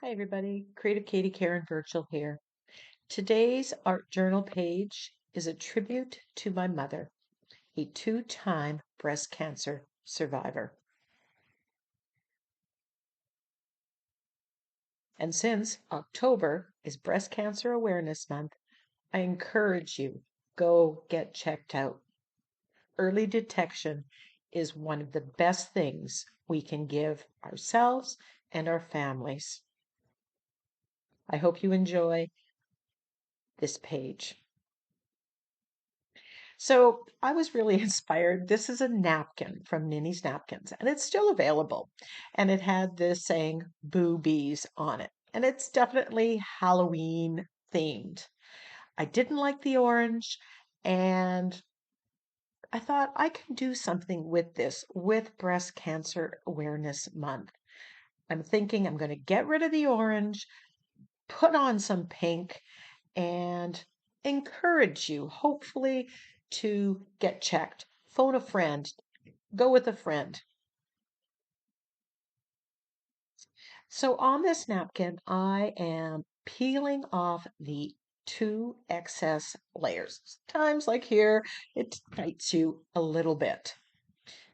Hi everybody, Creative Katie Karen Burchill here. Today's art journal page is a tribute to my mother, a two-time breast cancer survivor. And since October is Breast Cancer Awareness Month, I encourage you, go get checked out. Early detection is one of the best things we can give ourselves and our families. I hope you enjoy this page. So I was really inspired. This is a napkin from Ninny's Napkins, and it's still available. And it had this saying boobies on it. And it's definitely Halloween themed. I didn't like the orange, and I thought I can do something with this with Breast Cancer Awareness Month. I'm thinking I'm going to get rid of the orange, put on some pink, and encourage you, hopefully, to get checked. Phone a friend, go with a friend. So on this napkin, I am peeling off the two excess layers. Times like here, it bites you a little bit.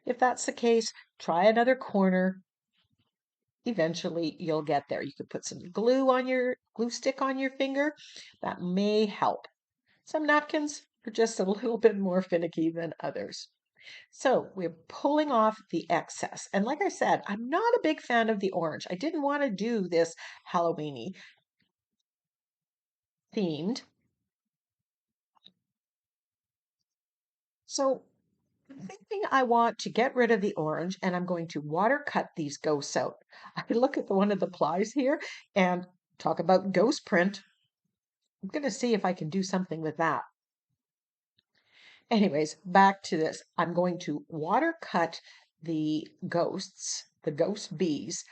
If that's the case, try another corner. Eventually, you'll get there. You could put some glue stick on your finger. That may help. Some napkins are just a little bit more finicky than others. So we're pulling off the excess. And like I said, I'm not a big fan of the orange. I didn't want to do this Halloweeny themed. So I'm thinking I want to get rid of the orange and I'm going to water cut these ghosts out. I look at one of the plies here and talk about ghost print. I'm going to see if I can do something with that. Anyways, back to this. I'm going to water cut the ghosts, the ghost bees,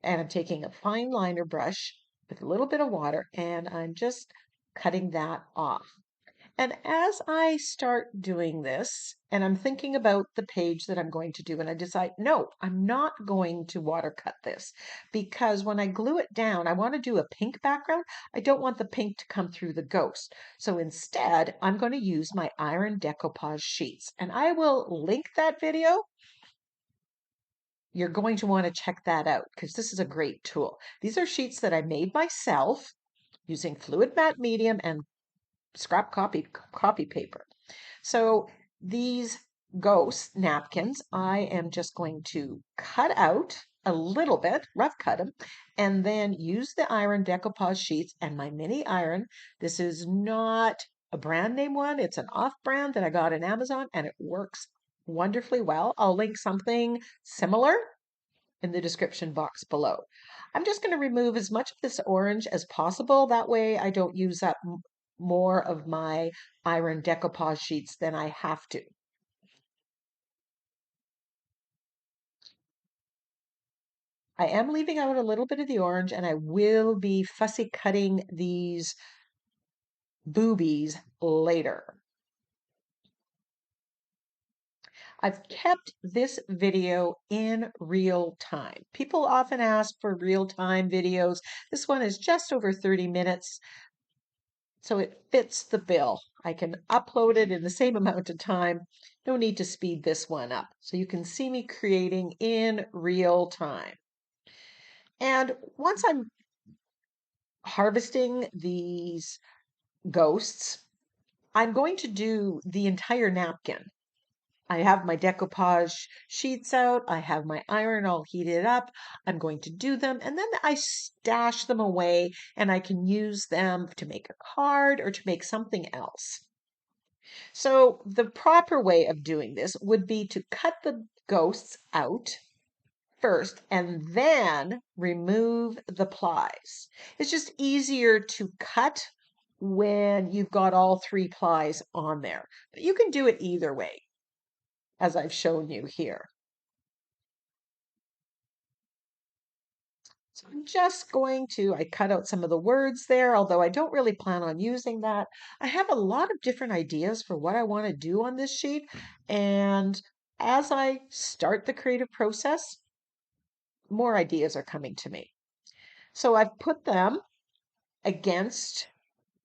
and I'm taking a fine liner brush with a little bit of water and I'm just cutting that off. And as I start doing this, and I'm thinking about the page that I'm going to do, and I decide, no, I'm not going to water cut this because when I glue it down, I want to do a pink background. I don't want the pink to come through the ghost. So instead, I'm going to use my iron decoupage sheets, and I will link that video. You're going to want to check that out because this is a great tool. These are sheets that I made myself using fluid matte medium and scrap copy paper. So these ghost napkins, I am just going to cut out a little bit, rough cut them, and then use the iron decoupage sheets and my mini iron. This is not a brand name one. It's an off brand that I got on Amazon and it works wonderfully well. I'll link something similar in the description box below. I'm just going to remove as much of this orange as possible. That way I don't use up more of my iron decoupage sheets than I have to. I am leaving out a little bit of the orange and I will be fussy cutting these boobies later. I've kept this video in real time. People often ask for real-time videos. This one is just over 30 minutes, so it fits the bill. I can upload it in the same amount of time. No need to speed this one up. So you can see me creating in real time. And once I'm harvesting these ghosts, I'm going to do the entire napkin. I have my decoupage sheets out. I have my iron all heated up. I'm going to do them and then I stash them away and I can use them to make a card or to make something else. So the proper way of doing this would be to cut the ghosts out first and then remove the plies. It's just easier to cut when you've got all three plies on there. But you can do it either way, as I've shown you here. So I'm just going to, I cut out some of the words there, although I don't really plan on using that. I have a lot of different ideas for what I want to do on this sheet. And as I start the creative process, more ideas are coming to me. So I've put them against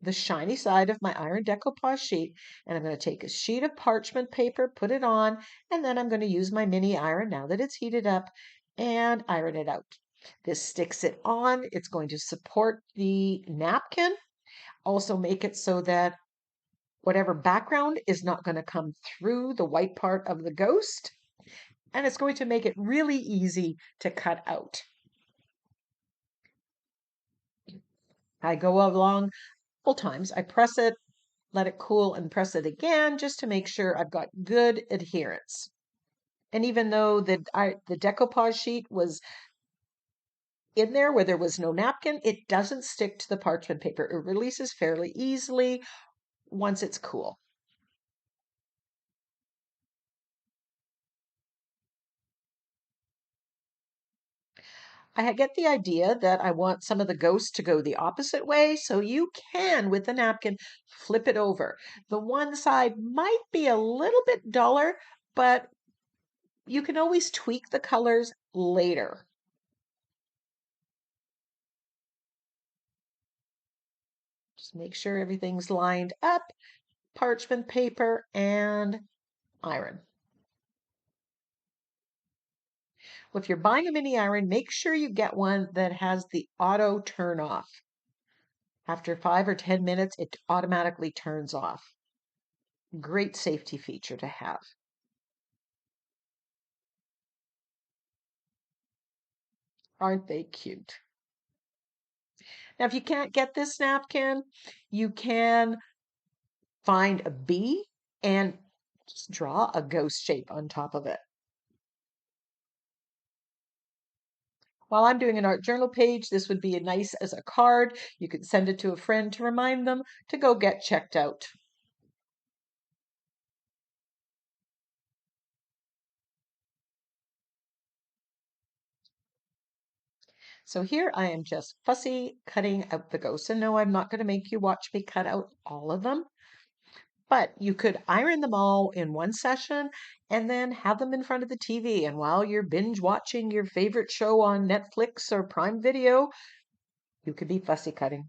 the shiny side of my iron decoupage sheet, and I'm going to take a sheet of parchment paper, put it on, and then I'm going to use my mini iron now that it's heated up and iron it out. This sticks it on. It's going to support the napkin, also make it so that whatever background is not going to come through the white part of the ghost, and it's going to make it really easy to cut out. I go along couple times. I press it, let it cool, and press it again just to make sure I've got good adherence. And even though the decoupage sheet was in there where there was no napkin, it doesn't stick to the parchment paper. It releases fairly easily once it's cool. I get the idea that I want some of the ghosts to go the opposite way, so you can, with the napkin, flip it over. The one side might be a little bit duller, but you can always tweak the colors later. Just make sure everything's lined up, parchment paper and iron. Well, if you're buying a mini iron, make sure you get one that has the auto turn off. After 5 or 10 minutes, it automatically turns off. Great safety feature to have. Aren't they cute? Now, if you can't get this napkin, you can find a bee and just draw a ghost shape on top of it. While I'm doing an art journal page, this would be nice as a card. You could send it to a friend to remind them to go get checked out. So here I am just fussy cutting out the ghosts. And no, I'm not going to make you watch me cut out all of them, but you could iron them all in one session and then have them in front of the TV. And while you're binge watching your favorite show on Netflix or Prime Video, you could be fussy cutting.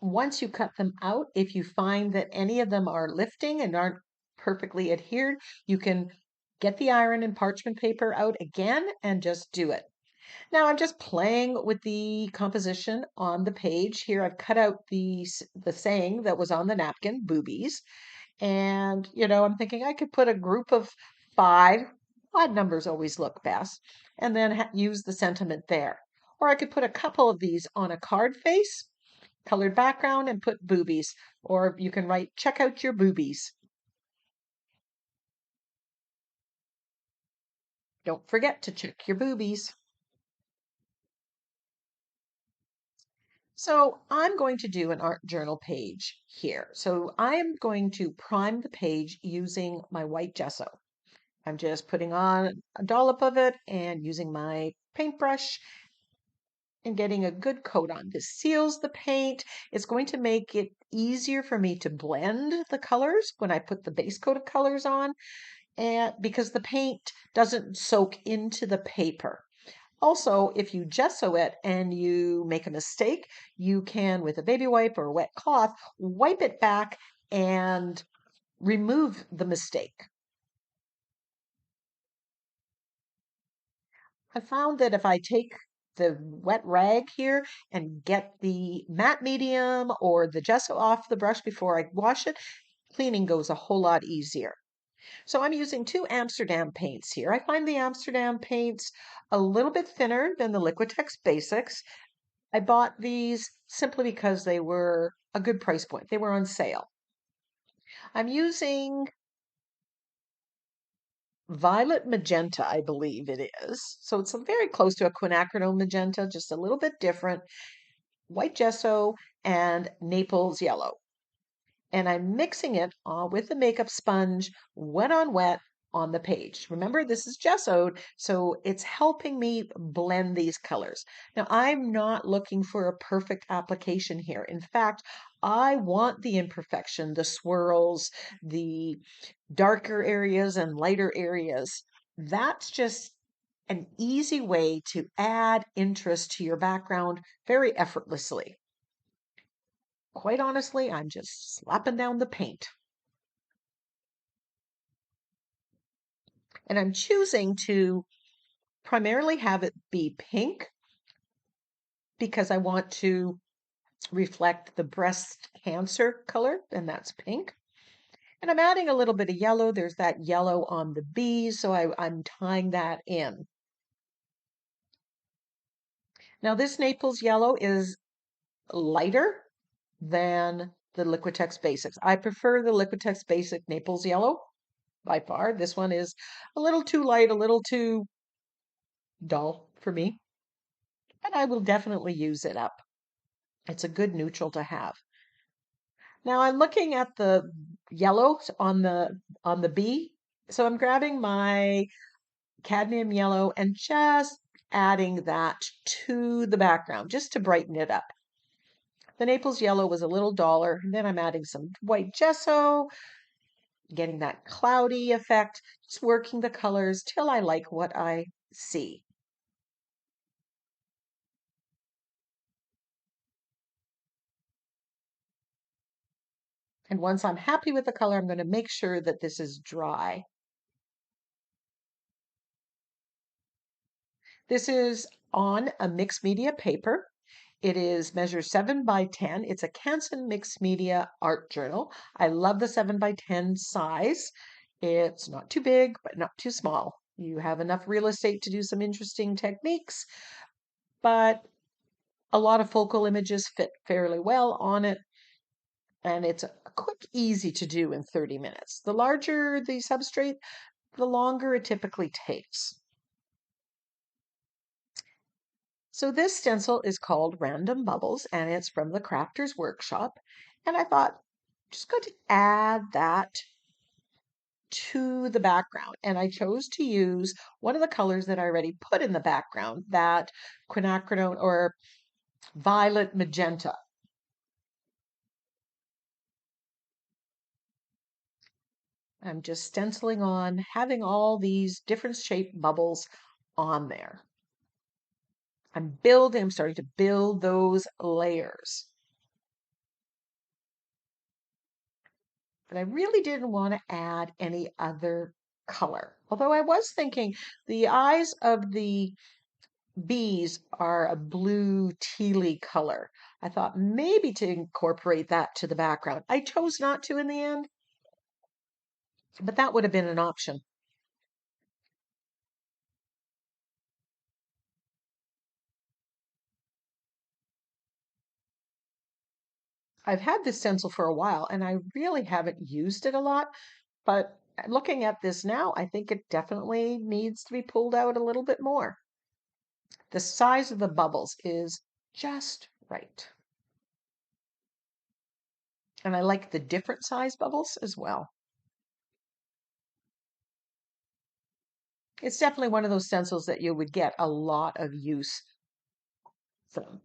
Once you cut them out, if you find that any of them are lifting and aren't perfectly adhered, you can get the iron and parchment paper out again and just do it. Now I'm just playing with the composition on the page. Here I've cut out the saying that was on the napkin, boobies. And, I'm thinking I could put a group of 5, odd numbers always look best, and then use the sentiment there. Or I could put a couple of these on a card face, colored background, and put boobies. Or you can write, check out your boobies. Don't forget to check your boobies. So I'm going to do an art journal page here. So I am going to prime the page using my white gesso. I'm just putting on a dollop of it and using my paintbrush and getting a good coat on. This seals the paint. It's going to make it easier for me to blend the colors when I put the base coat of colors on, and because the paint doesn't soak into the paper. Also, if you gesso it and you make a mistake, you can, with a baby wipe or a wet cloth, wipe it back and remove the mistake. I found that if I take the wet rag here and get the matte medium or the gesso off the brush before I wash it, cleaning goes a whole lot easier. So I'm using 2 Amsterdam paints here. I find the Amsterdam paints a little bit thinner than the Liquitex Basics. I bought these simply because they were a good price point. They were on sale. I'm using violet magenta, I believe it is. So it's very close to a quinacridone magenta, just a little bit different. White gesso and Naples yellow. And I'm mixing it with the makeup sponge, wet on the page. Remember, this is gessoed, so it's helping me blend these colors. Now, I'm not looking for a perfect application here. In fact, I want the imperfection, the swirls, the darker areas and lighter areas. That's just an easy way to add interest to your background very effortlessly. Quite honestly, I'm just slapping down the paint. And I'm choosing to primarily have it be pink because I want to reflect the breast cancer color, and that's pink. And I'm adding a little bit of yellow. There's that yellow on the bees, so I'm tying that in. Now this Naples yellow is lighter than the Liquitex Basics. I prefer the Liquitex Basic Naples yellow by far. This one is a little too light, a little too dull for me, but I will definitely use it up. It's a good neutral to have. Now I'm looking at the yellow on the bee. So I'm grabbing my cadmium yellow and just adding that to the background just to brighten it up. The Naples yellow was a little duller, and then I'm adding some white gesso, getting that cloudy effect, just working the colors till I like what I see. And once I'm happy with the color, I'm going to make sure that this is dry. This is on a mixed media paper. It is measures 7 by 10. It's a Canson mixed media art journal. I love the 7 by 10 size. It's not too big, but not too small. You have enough real estate to do some interesting techniques, but a lot of focal images fit fairly well on it. And it's quick, easy to do in 30 minutes. The larger the substrate, the longer it typically takes. So this stencil is called Random Bubbles, and it's from the Crafter's Workshop. And I thought, just going to add that to the background. And I chose to use one of the colors that I already put in the background, that quinacridone or violet magenta. I'm just stenciling on, having all these different shaped bubbles on there. I'm starting to build those layers. But I really didn't want to add any other color. Although I was thinking the eyes of the bees are a blue tealy color. I thought maybe to incorporate that to the background. I chose not to in the end, but that would have been an option. I've had this stencil for a while and I really haven't used it a lot, but looking at this now, I think it definitely needs to be pulled out a little bit more. The size of the bubbles is just right. And I like the different size bubbles as well. It's definitely one of those stencils that you would get a lot of use from.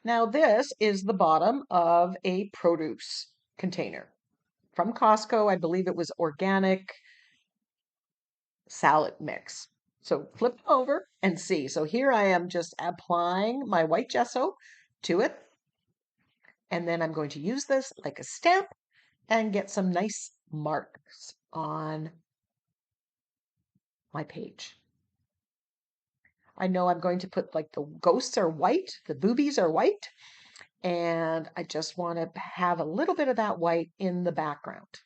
Now this is the bottom of a produce container from Costco. I believe it was organic salad mix. So flip over and see. So here I am just applying my white gesso to it. And then I'm going to use this like a stamp and get some nice marks on my page. I know I'm going to put like the ghosts are white, the boobies are white, and I just want to have a little bit of that white in the background.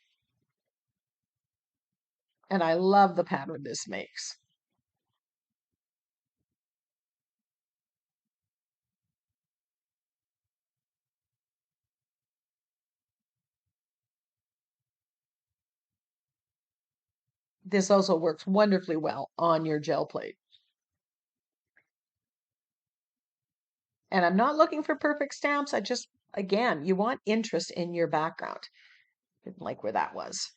And I love the pattern this makes. This also works wonderfully well on your gel plate. And I'm not looking for perfect stamps. I just, again, you want interest in your background. Didn't like where that was.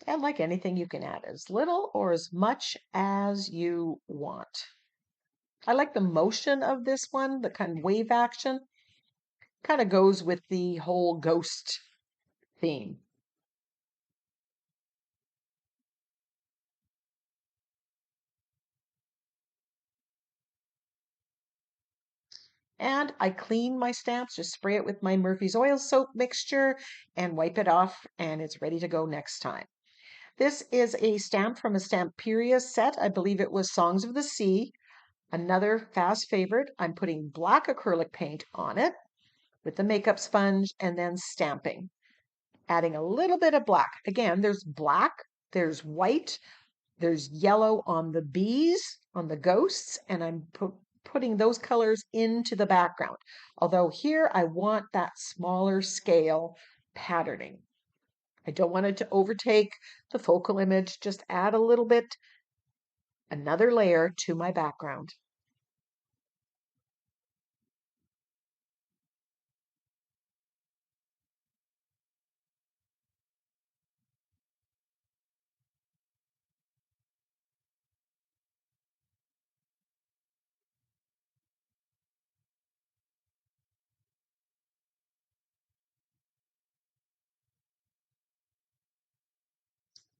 And like anything, you can add as little or as much as you want. I like the motion of this one, the kind of wave action. Kind of goes with the whole ghost theme. And I clean my stamps, just spray it with my Murphy's Oil soap mixture and wipe it off, and it's ready to go next time. This is a stamp from a Stamperia set. I believe it was Songs of the Sea. Another fast favorite. I'm putting black acrylic paint on it with the makeup sponge and then stamping. Adding a little bit of black. Again, there's black, there's white, there's yellow on the bees, on the ghosts, and I'm putting those colors into the background. Although here I want that smaller scale patterning. I don't want it to overtake the focal image. Just add a little bit, another layer to my background.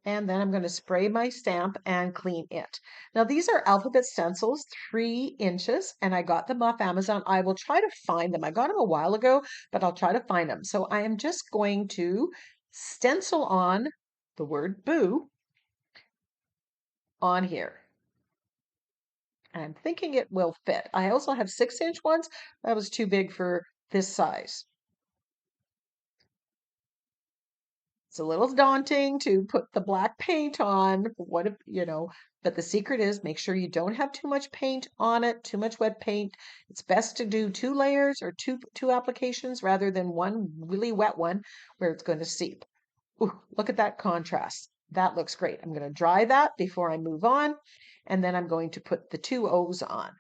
And then I'm going to spray my stamp and clean it. Now, these are alphabet stencils, 3 inches, and I got them off Amazon. I will try to find them. I got them a while ago, but I'll try to find them. So I am just going to stencil on the word boo on here. And I'm thinking it will fit. I also have 6-inch ones. That was too big for this size. It's a little daunting to put the black paint on. What if, but the secret is make sure you don't have too much paint on it, too much wet paint. It's best to do 2 layers or two applications rather than one really wet one where it's going to seep. Ooh, look at that contrast. That looks great. I'm going to dry that before I move on, and then I'm going to put the 2 O's on.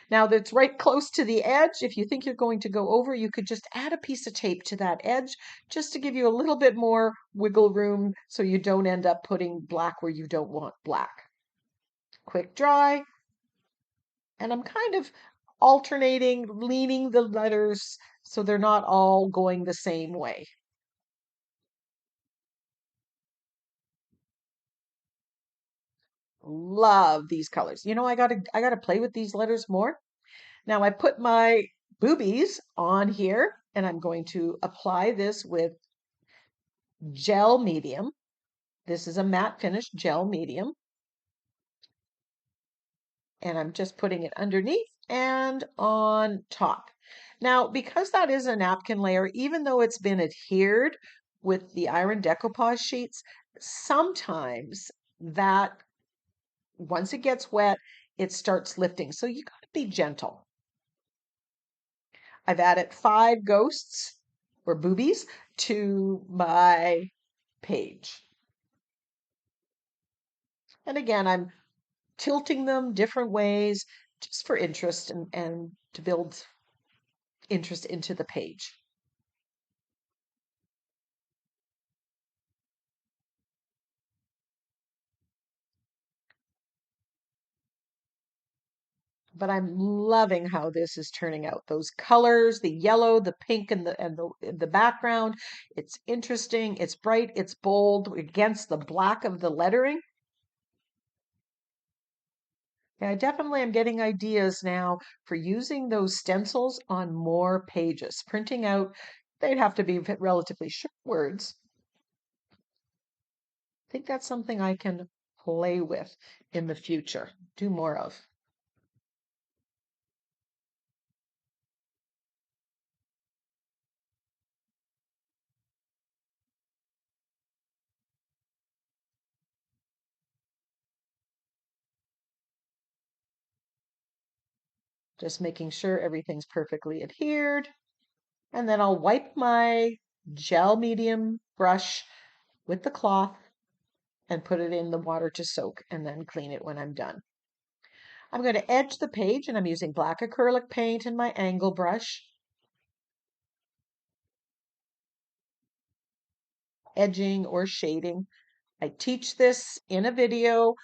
Now that's right close to the edge. If you think you're going to go over, you could just add a piece of tape to that edge just to give you a little bit more wiggle room so you don't end up putting black where you don't want black. Quick dry, and I'm kind of alternating, leaning the letters so they're not all going the same way. Love these colors. I gotta play with these letters more. Now I put my boobies on here and I'm going to apply this with gel medium. This is a matte finish gel medium. And I'm just putting it underneath and on top. Now, because that is a napkin layer, even though it's been adhered with the iron decoupage sheets, sometimes that once it gets wet, it starts lifting. So you got to be gentle. I've added 5 ghosts or boobies to my page. And again, I'm tilting them different ways just for interest and to build interest into the page. But I'm loving how this is turning out. Those colors, the yellow, the pink, and the background. It's interesting. It's bright. It's bold against the black of the lettering. Yeah, I definitely am getting ideas now for using those stencils on more pages. Printing out, they'd have to be relatively short words. I think that's something I can play with in the future, do more of. Just making sure everything's perfectly adhered. And then I'll wipe my gel medium brush with the cloth and put it in the water to soak and then clean it when I'm done. I'm going to edge the page and I'm using black acrylic paint and my angle brush. Edging or shading. I teach this in a video.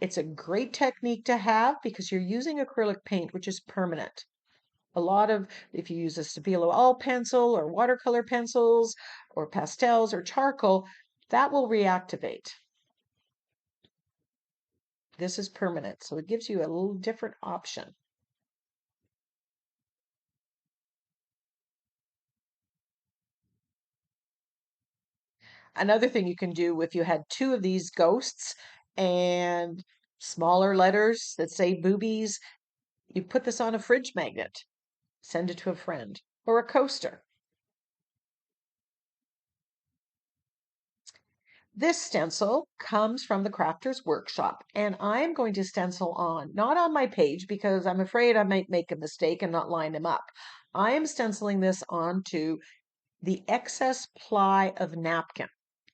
It's a great technique to have because you're using acrylic paint, which is permanent. If you use a Stabilo all pencil or watercolor pencils or pastels or charcoal, that will reactivate. This is permanent, so it gives you a little different option. Another thing you can do if you had two of these ghosts and smaller letters that say boobies, you put this on a fridge magnet, send it to a friend, or a coaster. This stencil comes from the Crafter's Workshop, and I'm going to stencil on, not on my page because I'm afraid I might make a mistake and not line them up. I am stenciling this onto the excess ply of napkin.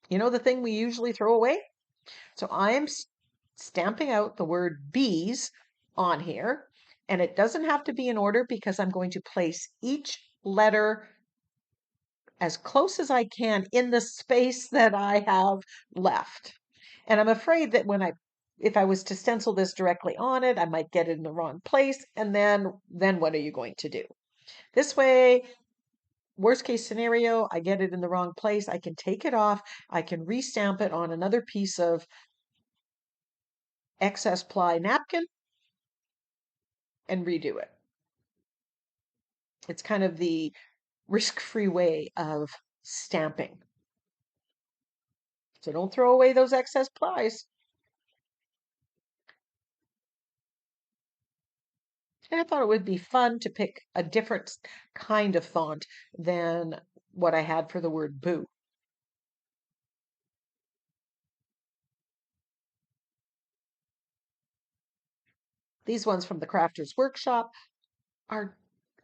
You know the thing we usually throw away? So I am stamping out the word bees on here, and it doesn't have to be in order because I'm going to place each letter as close as I can in the space that I have left. And I'm afraid that if I was to stencil this directly on it, I might get it in the wrong place. And then what are you going to do? This way, worst case scenario, I get it in the wrong place. I can take it off. I can restamp it on another piece of excess ply napkin and redo it. It's kind of the risk-free way of stamping. So don't throw away those excess plies. And I thought it would be fun to pick a different kind of font than what I had for the word boo. These ones from the Crafter's Workshop are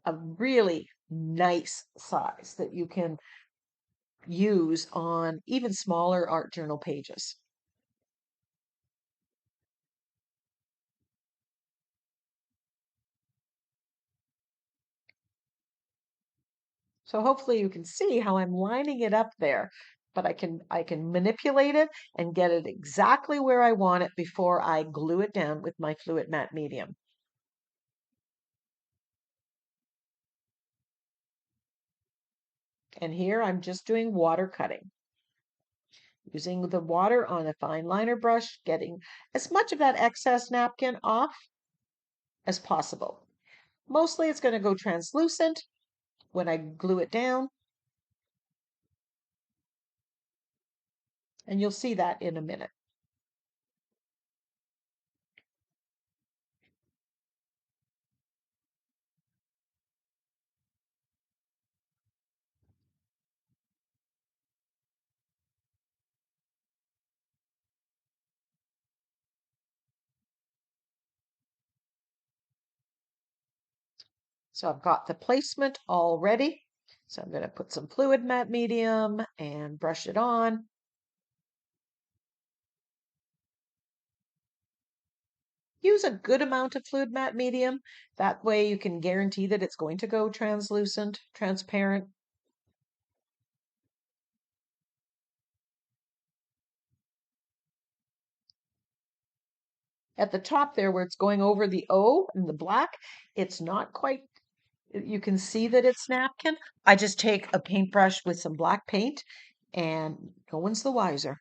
a really nice size that you can use on even smaller art journal pages. So hopefully you can see how I'm lining it up there, but I can manipulate it and get it exactly where I want it before I glue it down with my fluid matte medium. And here I'm just doing water cutting. Using the water on a fine liner brush, getting as much of that excess napkin off as possible. Mostly it's going to go translucent when I glue it down, and you'll see that in a minute. So I've got the placement all ready. So I'm going to put some fluid matte medium and brush it on. Use a good amount of fluid matte medium. That way you can guarantee that it's going to go translucent, transparent. At the top there where it's going over the O and the black, it's not quite, you can see that it's napkin. I just take a paintbrush with some black paint and no one's the wiser.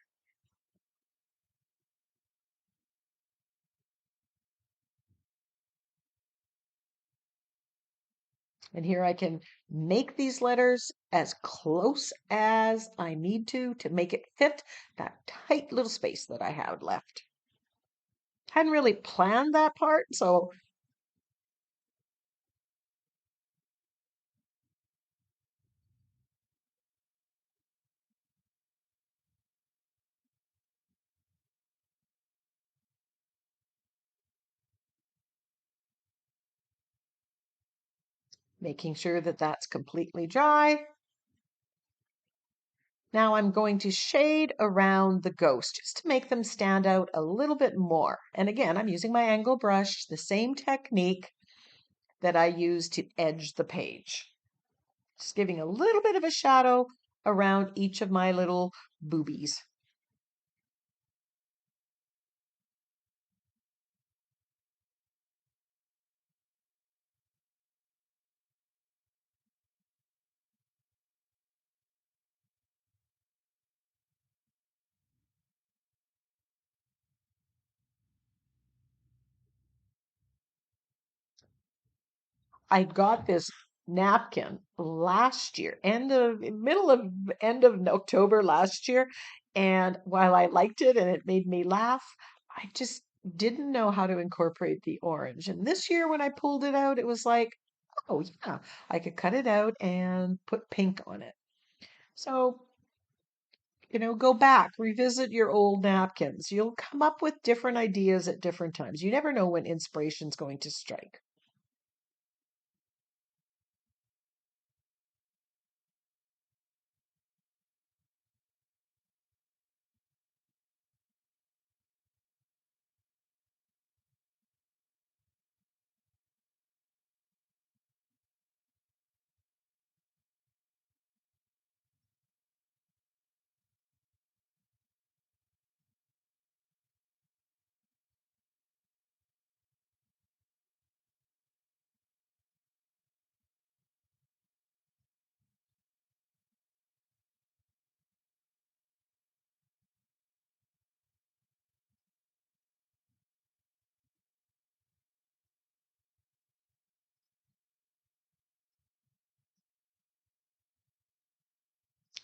And here I can make these letters as close as I need to make it fit that tight little space that I have left. Hadn't really planned that part, so Making sure that that's completely dry. Now I'm going to shade around the ghost just to make them stand out a little bit more. And again, I'm using my angle brush, the same technique that I use to edge the page. Just giving a little bit of a shadow around each of my little boobies. I got this napkin last year, end of October last year, and while I liked it and it made me laugh, I just didn't know how to incorporate the orange. And this year when I pulled it out, it was like, oh yeah, I could cut it out and put pink on it. So, go back, revisit your old napkins. You'll come up with different ideas at different times. You never know when inspiration's going to strike.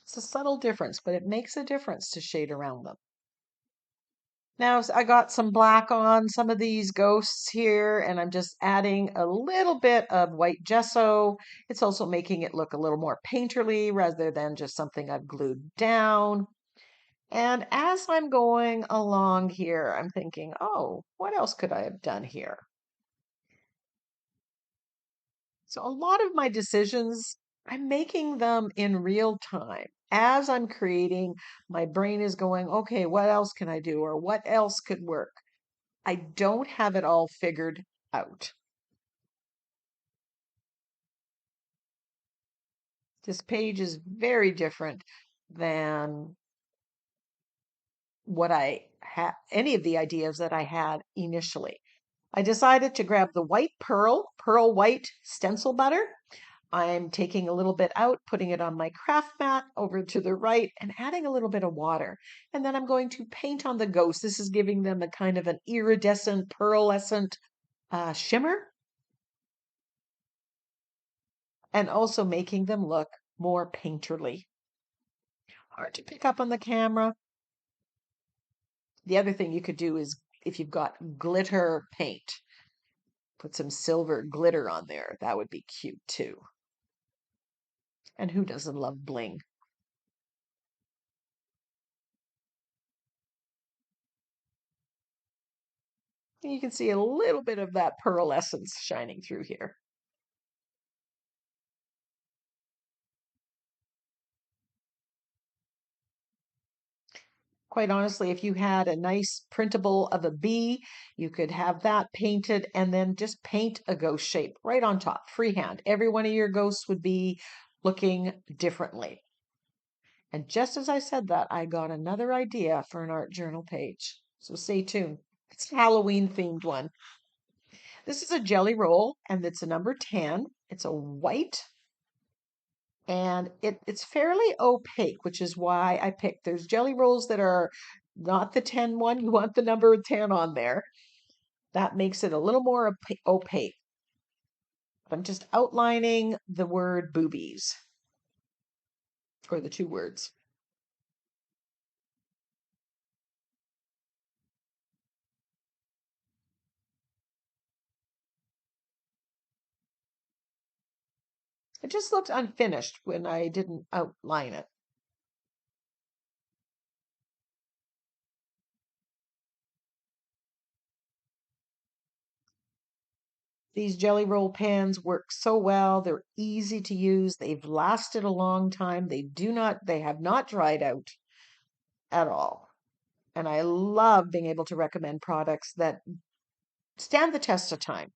It's a subtle difference, but it makes a difference to shade around them. Now I got some black on some of these ghosts here, and I'm just adding a little bit of white gesso. It's also making it look a little more painterly rather than just something I've glued down. And as I'm going along here, I'm thinking, oh, what else could I have done here? So a lot of my decisions, I'm making them in real time. As I'm creating, my brain is going, okay, what else can I do? Or what else could work? I don't have it all figured out. This page is very different than what I had, any of the ideas that I had initially. I decided to grab the white pearl white stencil butter. I'm taking a little bit out, putting it on my craft mat over to the right, and adding a little bit of water. And then I'm going to paint on the ghost. This is giving them a kind of an iridescent, pearlescent shimmer, and also making them look more painterly. Hard to pick up on the camera. The other thing you could do is if you've got glitter paint, put some silver glitter on there. That would be cute too. And who doesn't love bling? You can see a little bit of that pearlescence shining through here. Quite honestly, if you had a nice printable of a bee, you could have that painted and then just paint a ghost shape right on top, freehand. Every one of your ghosts would be looking differently. And just as I said that, I got another idea for an art journal page. So stay tuned. It's a Halloween themed one. This is a jelly roll and it's a number 10. It's a white and it's fairly opaque, which is why I picked. There's jelly rolls that are not the 10 one. You want the number 10 on there. That makes it a little more opaque. I'm just outlining the word boobies or the two words. It just looked unfinished when I didn't outline it. These jelly roll pans work so well. They're easy to use. They've lasted a long time. They have not dried out at all. And I love being able to recommend products that stand the test of time.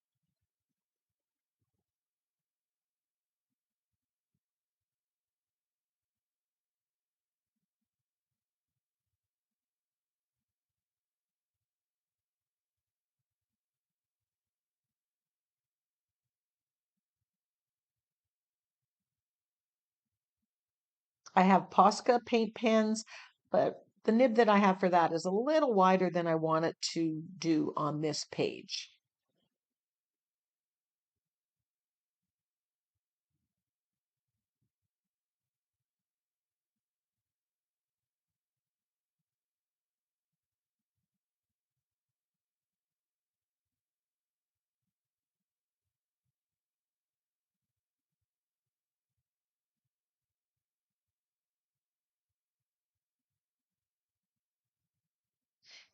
I have Posca paint pens, but the nib that I have for that is a little wider than I want it to do on this page.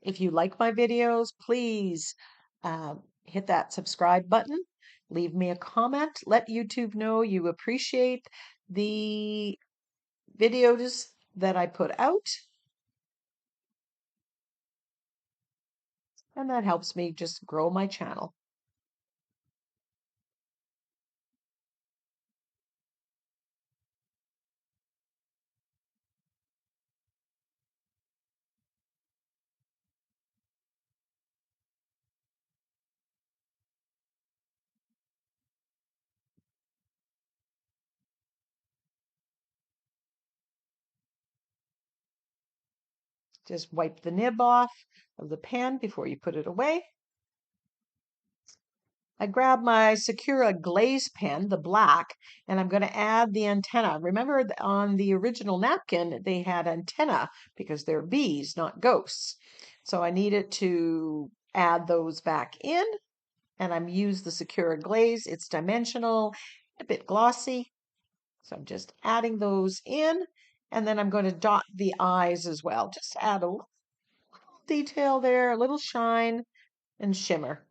If you like my videos, please hit that subscribe button. Leave me a comment. Let YouTube know you appreciate the videos that I put out. And that helps me just grow my channel. Just wipe the nib off of the pan before you put it away. I grab my Secura glaze pen, the black, and I'm going to add the antenna. Remember on the original napkin, they had antenna because they're bees, not ghosts. So I needed to add those back in, and I'm use the Secura glaze. It's dimensional, a bit glossy. So I'm just adding those in, and then I'm going to dot the eyes as well. Just add a little detail there, a little shine and shimmer.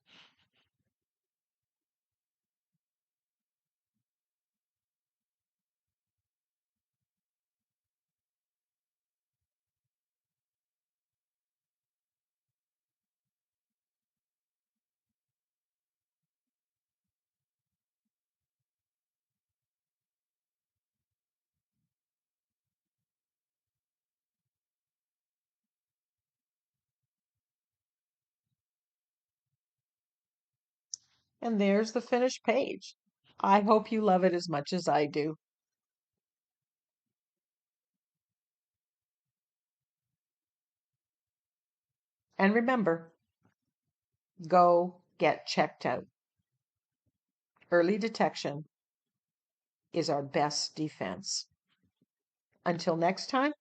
And there's the finished page. I hope you love it as much as I do. And remember, go get checked out. Early detection is our best defense. Until next time,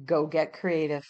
go get creative.